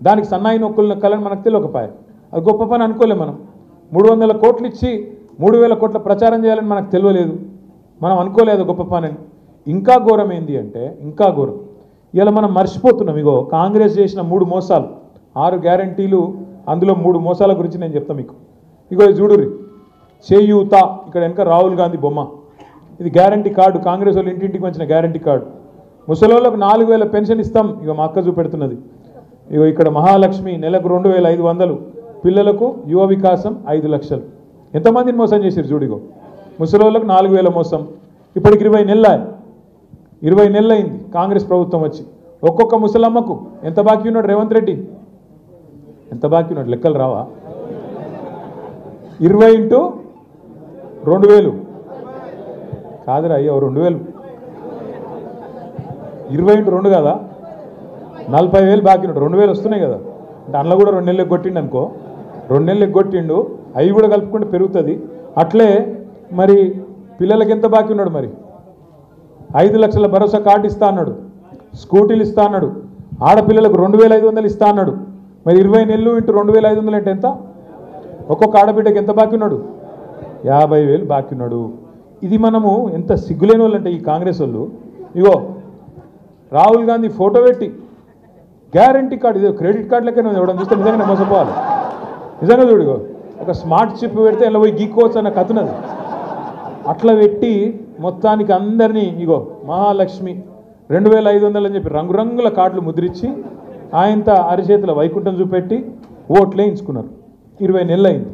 దానికి సన్నాయి నొక్కులు నొక్కాలని మనకు తెలియకపోయా. అది గొప్ప పని అనుకోలేం మనం. 300 కోట్లు ఇచ్చి 3000 కోట్ల ప్రచారం చేయాలని మనకు తెలియలేదు, మనం అనుకోలేదు గొప్ప పని అని. ఇంకా ఘోరం ఏంది అంటే, ఇంకా ఘోరం ఇలా మనం మర్చిపోతున్నాం. ఇగో కాంగ్రెస్ చేసిన 3 మోసాలు, 6 గ్యారంటీలు, అందులో 3 మోసాల గురించి నేను చెప్తాను మీకు. ఇగో చూడుర్రి, చేయూత, ఇక్కడ వెనక రాహుల్ గాంధీ బొమ్మ, ఇది గ్యారంటీ కార్డు, కాంగ్రెస్ వాళ్ళు ఇంటింటికి వచ్చిన గ్యారంటీ కార్డు. ముసలోళ్ళకు 4000 పెన్షన్ ఇస్తాం, ఇక మా అక్క చూపెడుతున్నది. ఇగో ఇక్కడ మహాలక్ష్మి నెలకు 2500, పిల్లలకు యువ వికాసం 5 లక్షలు. ఎంతమందిని మోసం చేశారు చూడిగో. ముసలోళ్ళకు 4000 మోసం. ఇప్పటికి 20 నెలలు అయింది కాంగ్రెస్ ప్రభుత్వం వచ్చి. ఒక్కొక్క ముసలమ్మకు ఎంత బాకీ ఉన్నాడు రేవంత్ రెడ్డి? ఎంత బాకీ ఉన్నాడు లెక్కలు రావా? 20 × 2000 కాదురా అయ్యో, 2000 20 × 2 కదా, 40,000 బాకీ ఉన్నాడు. 2000 వస్తున్నాయి కదా, అంటే అందులో కూడా 2 నెలలకు కొట్టిండు అనుకో, 2 నెలలకు కొట్టిండు, అవి కూడా కలుపుకుంటే పెరుగుతుంది. అట్లే మరి పిల్లలకి ఎంత బాకీ ఉన్నాడు? మరి 5 లక్షల భరోసా కార్డు ఇస్తా అన్నాడు, స్కూటీలు ఇస్తా అన్నాడు, ఆడపిల్లలకు 2500 ఇస్తా అన్నాడు. మరి 20 నెలలు × 2500 అంటే ఎంత? ఒక్కొక్క ఆడబిడ్డకి ఎంత బాకీ ఉన్నాడు? 50,000 బాకీ ఉన్నాడు. ఇది మనము ఎంత సిగ్గులేని వాళ్ళు అంటే ఈ కాంగ్రెస్ వాళ్ళు. ఇగో రాహుల్ గాంధీ ఫోటో పెట్టి గ్యారంటీ కార్డు, ఇది క్రెడిట్ కార్డు లెక్క ఇవ్వడం చూస్తే నిజంగానే మోసపోవాలి. నిజంగా చూడిగో, ఒక స్మార్ట్ చిప్ పెడితే ఇలా పోయి గీక్కోవచ్చు అన్న కథనది. అట్లా పెట్టి మొత్తానికి అందరినీ ఇగో మహాలక్ష్మి 2500 అని చెప్పి రంగురంగుల కార్డులు ముద్రించి ఆయనత అరిచేతుల వైకుంఠం చూపెట్టి ఓట్లే ఎంచుకున్నారు. 20 నెలలు అయింది.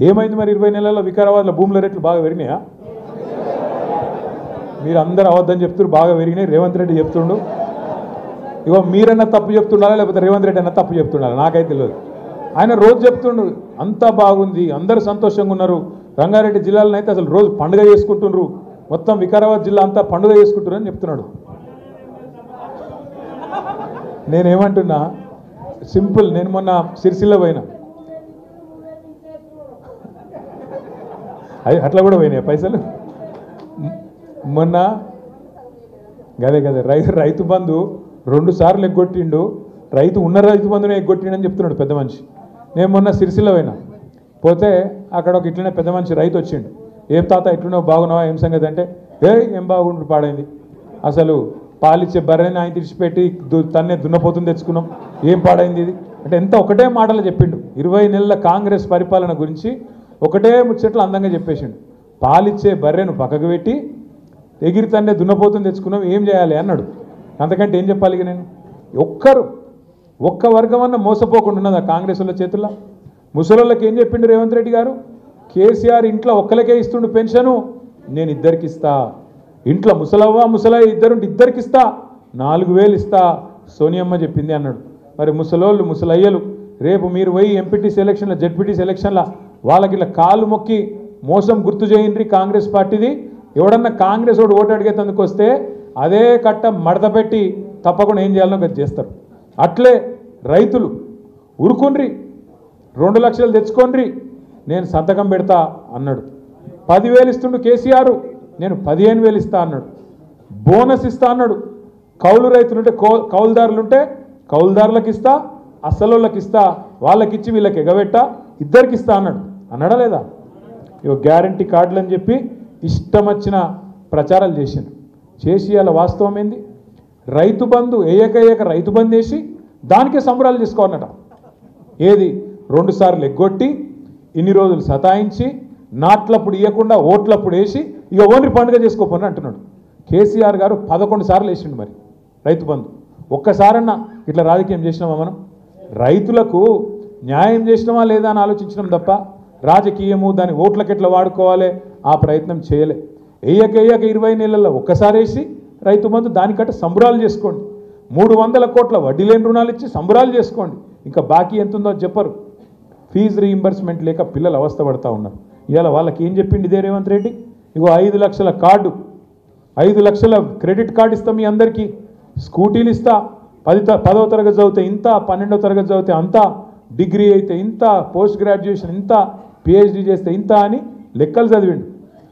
ఏమైంది మరి 20 నెలల్లో? వికారాబాద్లో భూముల రేట్లు బాగా పెరిగినాయా? మీరు అందరూ అవద్దని చెప్తున్నారు, బాగా పెరిగినాయి. రేవంత్ రెడ్డి చెప్తుండు. ఇగో మీరన్నా తప్పు చెప్తుండాలా లేకపోతే రేవంత్ రెడ్డి అన్నా తప్పు చెప్తుండాలా నాకైతే తెలియదు. ఆయన రోజు చెప్తుండు అంతా బాగుంది, అందరూ సంతోషంగా ఉన్నారు, రంగారెడ్డి జిల్లాలో అయితే అసలు రోజు పండుగ చేసుకుంటున్నారు, మొత్తం వికారాబాద్ జిల్లా అంతా పండుగ చేసుకుంటున్నారు అని చెప్తున్నాడు. నేనేమంటున్నా సింపుల్, నేను మొన్న సిరిసిల్ల పోయినా, అట్లా కూడా పోయినాయి పైసలు. మొన్న గదే రైతు బంధు 2 సార్లు ఎగ్గొట్టిండు, ఉన్న రైతు బంధునే ఎగ్గొట్టిండు అని చెప్తున్నాడు పెద్ద మనిషి. నేను మొన్న సిరిసిల్ల పోతే అక్కడ ఒక ఇట్లనే పెద్ద మనిషి రైతు వచ్చిండు. ఏం తాత ఎట్లున్నావు, బాగున్నావా, ఏం సంగతి అంటే, ఏం బాగుండు పాడైంది, అసలు పాలిచ్చే బర్రెని ఆయన తెచ్చిపెట్టి తన్నే దున్నపోతుంది తెచ్చుకున్నాం, ఏం పాడైంది ఇది అంటే ఎంత ఒకటే మాటలు చెప్పిండు. 20 నెలల కాంగ్రెస్ పరిపాలన గురించి ఒకటే ముచ్చట్లు అందంగా చెప్పేసిండు. పాలిచ్చే బర్రెను పక్కకు పెట్టి ఎగిరి తన్నే దున్నపోతుంది తెచ్చుకున్నాం, ఏం చేయాలి అన్నాడు. అంతకంటే ఏం చెప్పాలి? నేను ఒక్క వర్గం అన్న మోసపోకుండా ఉన్నది ఆ కాంగ్రెస్ వాళ్ళ చేతుల్లో. ముసలోళ్ళకి ఏం చెప్పిండు రేవంత్ రెడ్డి గారు? కేసీఆర్ ఇంట్లో ఒక్కరికే ఇస్తుండు పెన్షను, నేను 2కి ఇస్తా. ఇంట్లో ముసలయ్య ఇద్దరికి ఇస్తా, 4000 ఇస్తా, సోనియమ్మ చెప్పింది అన్నాడు. మరి ముసలోళ్ళు ముసలయ్యలు రేపు మీరు పోయి ఎంపీటీసీ ఎలక్షన్ల జెడ్పీటీసీ ఎలక్షన్ల వాళ్ళకి ఇలా కాలు మొక్కి మోసం గుర్తు చేయండి కాంగ్రెస్ పార్టీది. ఎవడన్నా కాంగ్రెస్ వాడు ఓటు అడిగేందుకు వస్తే అదే కట్ట మడత పెట్టి తప్పకుండా ఏం చేయాలనో అది చేస్తారు. అట్లే రైతులు ఉరుకుండ్రి, 2 లక్షలు తెచ్చుకోండి, నేను సంతకం పెడతా అన్నాడు. 10,000 ఇస్తుండు కేసీఆర్, నేను 15,000 ఇస్తా అన్నాడు. బోనస్ ఇస్తా అన్నాడు. కౌలు రైతులుంటే కౌలుదారులుంటే కౌలుదారులకు ఇస్తా, అసలోళ్ళకి ఇస్తా, వాళ్ళకిచ్చి వీళ్ళకి ఎగబెట్టా, 2కి ఇస్తా అన్నాడా లేదా? ఇవి గ్యారంటీ కార్డులు అని చెప్పి ఇష్టం వచ్చిన ప్రచారాలు చేసి అలా వాస్తవం ఏంది? రైతు బంధు ఏక రైతు బంధు వేసి దానికే సంబరాలు చేసుకోవాలన్నట. ఏది 2 సార్లు ఎగ్గొట్టి ఇన్ని రోజులు సతాయించి నాట్లప్పుడు ఇవ్వకుండా ఓట్లప్పుడు వేసి ఇక ఓన్లీ పండుగ చేసుకోపోని అంటున్నాడు. కేసీఆర్ గారు 11 సార్లు వేసిండు మరి రైతు బంధు. ఒక్కసారన్నా ఇట్లా రాజకీయం చేసినామా మనం? రైతులకు న్యాయం చేసినామా లేదా అని ఆలోచించడం తప్ప రాజకీయము దాని ఓట్లకి ఎట్లా వాడుకోవాలి ఆ ప్రయత్నం చేయలే. ఏయక 20 నెలల్లో ఒక్కసారి వేసి రైతు బంధు దానికంటే సంబరాలు చేసుకోండి. 300 కోట్ల వడ్డీ లేని రుణాలు ఇచ్చి సంబరాలు చేసుకోండి. ఇంకా బాకీ ఎంత ఉందో చెప్పరు. ఫీజు రీయింబర్స్మెంట్ లేక పిల్లలు అవస్థ పడతా ఉన్నారు. ఇవాళ వాళ్ళకి ఏం చెప్పింది ఇదే రేవంత్ రెడ్డి? ఇగో 5 లక్షల కార్డు, 5 లక్షల క్రెడిట్ కార్డు ఇస్తాం మీ అందరికీ, స్కూటీలు ఇస్తా, 10వ తరగతి చదివితే ఇంత, 12వ తరగతి చదివితే అంత, డిగ్రీ అయితే ఇంత, పోస్ట్ గ్రాడ్యుయేషన్ ఇంత, పిహెచ్డి చేస్తే ఇంత అని లెక్కలు చదివిండు.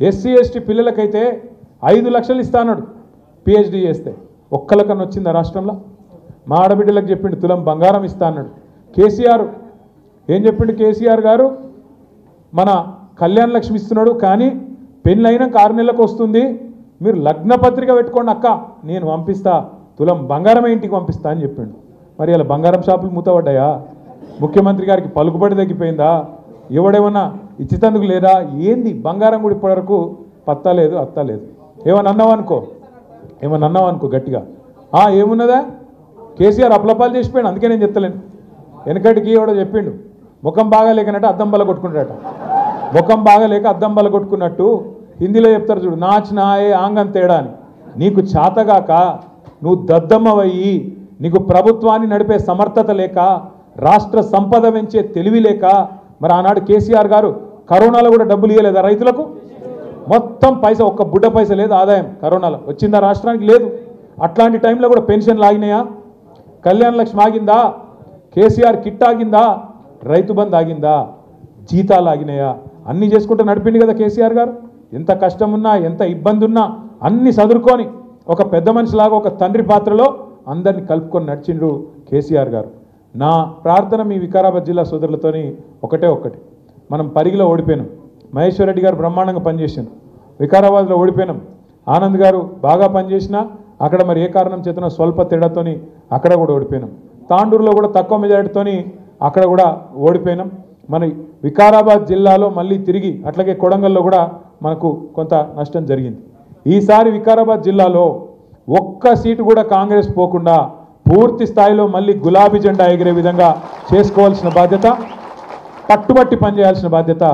ఎస్సీ ఎస్టీ పిల్లలకైతే 5 లక్షలు ఇస్తా అన్నాడు పిహెచ్డి చేస్తే. ఒక్కలకన్నా వచ్చిందా రాష్ట్రంలో? మా ఆడబిడ్డలకు చెప్పిండు తులం బంగారం ఇస్తా అన్నాడు. కేసీఆర్ ఏం చెప్పిండు? కేసీఆర్ గారు మన కళ్యాణ లక్ష్మి ఇస్తున్నాడు, కానీ పెళ్ళైనాక 6 నెలలకు వస్తుంది, మీరు లగ్న పత్రిక పెట్టుకోండి అక్క, నేను పంపిస్తా, తులం బంగారమే ఇంటికి పంపిస్తా అని చెప్పిండు. మరి ఇలా బంగారం షాపులు మూతపడ్డాయా? ముఖ్యమంత్రి గారికి పలుకుబడి తగ్గిపోయిందా? ఎవడేమన్నా ఇచ్చితందుకు లేదా? ఏంది? బంగారం కూడా ఇప్పటివరకు పత్తా లేదు, అత్తా లేదు. ఏమన్నా అన్నావు అనుకో గట్టిగా, ఏమున్నదా? కేసీఆర్ అప్లపాలు చేసిపోయాడు. అందుకే నేను చెప్తలేను. వెనకటికి ఎవడో చెప్పిండు, ముఖం బాగాలేకనట్టు అద్దం బల్ల కొట్టుకుంటాడట. ముఖం బాగాలేక అద్దం బల్ల కొట్టుకున్నట్టు హిందీలో చెప్తారు చూడు, నాచ్ నాయే ఆంగం తేడా అని. నీకు చేతగాక, నువ్వు దద్దమ్మవయ్యి, నీకు ప్రభుత్వాన్ని నడిపే సమర్థత లేక, రాష్ట్ర సంపద పెంచే తెలివి లేక, మరి ఆనాడు కేసీఆర్ గారు కరోనాలో కూడా డబ్బులు ఇవ్వలేదా రైతులకు? మొత్తం పైసా, ఒక్క బుడ్డ పైసా లేదు ఆదాయం కరోనాలో వచ్చిందా రాష్ట్రానికి? లేదు. అట్లాంటి టైంలో కూడా పెన్షన్లు ఆగినాయా? కళ్యాణ లక్ష్మి ఆగిందా? కేసీఆర్ కిట్ ఆగిందా? రైతు బంధు ఆగిందా? జీతాలు ఆగినాయా? అన్నీ చేసుకుంటూ నడిపింది కదా కేసీఆర్ గారు. ఎంత కష్టం ఉన్నా, ఎంత ఇబ్బంది ఉన్నా అన్నీ సదురుకొని ఒక పెద్ద మనిషిలాగా, ఒక తండ్రి పాత్రలో అందరినీ కలుపుకొని నడిచిండ్రు కేసీఆర్ గారు. నా ప్రార్థన మీ వికారాబాద్ జిల్లా సోదరులతోని ఒకటే ఒక్కటి, మనం పరిగిలో ఓడిపోయినాం, మహేశ్వర్ రెడ్డి గారు బ్రహ్మాండంగా పనిచేసారు, వికారాబాద్లో ఓడిపోయినాం, ఆనంద్ గారు బాగా పనిచేసినా అక్కడ మరి ఏ కారణం చేతనో స్వల్ప తేడాతోని అక్కడ కూడా ఓడిపోయినాం, తాండూరులో కూడా తక్కువ మెజారిటీతోని అక్కడ కూడా ఓడిపోయినాం. మన వికారాబాద్ జిల్లాలో మళ్ళీ తిరిగి అట్లాగే కొడంగల్లో కూడా మనకు కొంత నష్టం జరిగింది. ఈసారి వికారాబాద్ జిల్లాలో ఒక్క సీటు కూడా కాంగ్రెస్ పోకుండా పూర్తి స్థాయిలో మళ్ళీ గులాబీ జెండా ఎగిరే విధంగా చేసుకోవాల్సిన బాధ్యత, పట్టుబట్టి పనిచేయాల్సిన బాధ్యత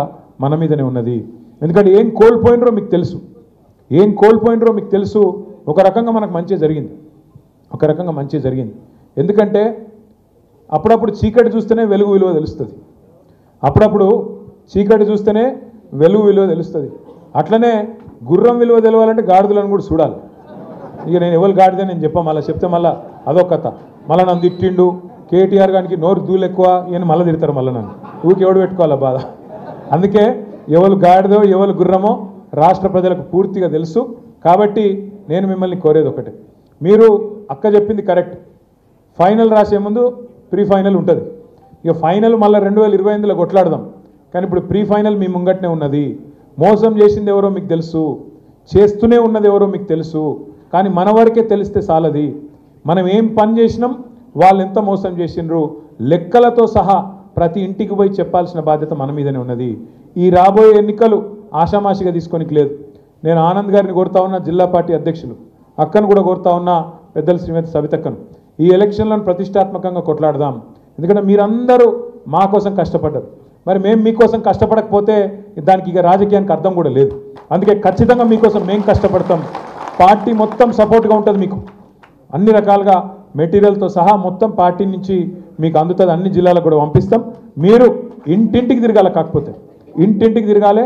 మన మీదనే ఉన్నది. ఎందుకంటే ఏం కోల్పోయినరో మీకు తెలుసు. ఒక రకంగా మనకు మంచి జరిగింది. ఎందుకంటే అప్పుడప్పుడు చీకటి చూస్తేనే వెలుగు విలువ తెలుస్తుంది. అట్లనే గుర్రం విలువ తెలవాలంటే గాడిదలను కూడా చూడాలి. ఇక నేను ఎవరు గాడిదే నేను మళ్ళీ చెప్తే మళ్ళీ అదొక కథ. మళ్ళీ నన్ను తిట్టిండు కేటీఆర్ గారికి, నోరు దూలు ఎక్కువ ఈయన మళ్ళీ తిడతారు, మళ్ళీ నన్ను ఊరికి ఎవడు పెట్టుకోవాలా బాధ. అందుకే ఎవరు గాడిదో ఎవరు గుర్రమో రాష్ట్ర ప్రజలకు పూర్తిగా తెలుసు. కాబట్టి నేను మిమ్మల్ని కోరేది ఒకటే, మీరు అక్క చెప్పింది కరెక్ట్, ఫైనల్ రాసే ముందు ప్రీ ఫైనల్ ఉంటుంది. ఇక ఫైనల్ మళ్ళీ 2028లో కొట్లాడదాం. కానీ ఇప్పుడు ప్రీ ఫైనల్ మీ ముంగట్నే ఉన్నది. మోసం చేసింది ఎవరో మీకు తెలుసు, చేస్తూనే ఉన్నది ఎవరో మీకు తెలుసు. కానీ మన వరకే తెలిస్తే చాలది. మనం ఏం పని చేసినాం, వాళ్ళు ఎంత మోసం చేసిండ్రు, లెక్కలతో సహా ప్రతి ఇంటికి పోయి చెప్పాల్సిన బాధ్యత మన మీదనే ఉన్నది. ఈ రాబోయే ఎన్నికలు ఆషామాషిగా తీసుకోనికి లేదు. నేను ఆనంద్ గారిని కోరుతా ఉన్నా, జిల్లా పార్టీ అధ్యక్షులు అక్కను కూడా కోరుతా ఉన్నా, పెద్దలు శ్రీమతి సవితక్కను, ఈ ఎలక్షన్లను ప్రతిష్టాత్మకంగా కొట్లాడదాం. ఎందుకంటే మీరందరూ మా కోసం కష్టపడ్డారు. మరి మేము మీకోసం కష్టపడకపోతే దానికి ఇక రాజకీయానికి అర్థం కూడా లేదు. అందుకే ఖచ్చితంగా మీకోసం మేము కష్టపడతాం. పార్టీ మొత్తం సపోర్ట్గా ఉంటుంది మీకు, అన్ని రకాలుగా మెటీరియల్తో సహా మొత్తం పార్టీ నుంచి మీకు అందుతుంది. అన్ని జిల్లాలకు కూడా పంపిస్తాం. మీరు ఇంటింటికి తిరగాలి, కాకపోతే ఇంటింటికి తిరగాలి.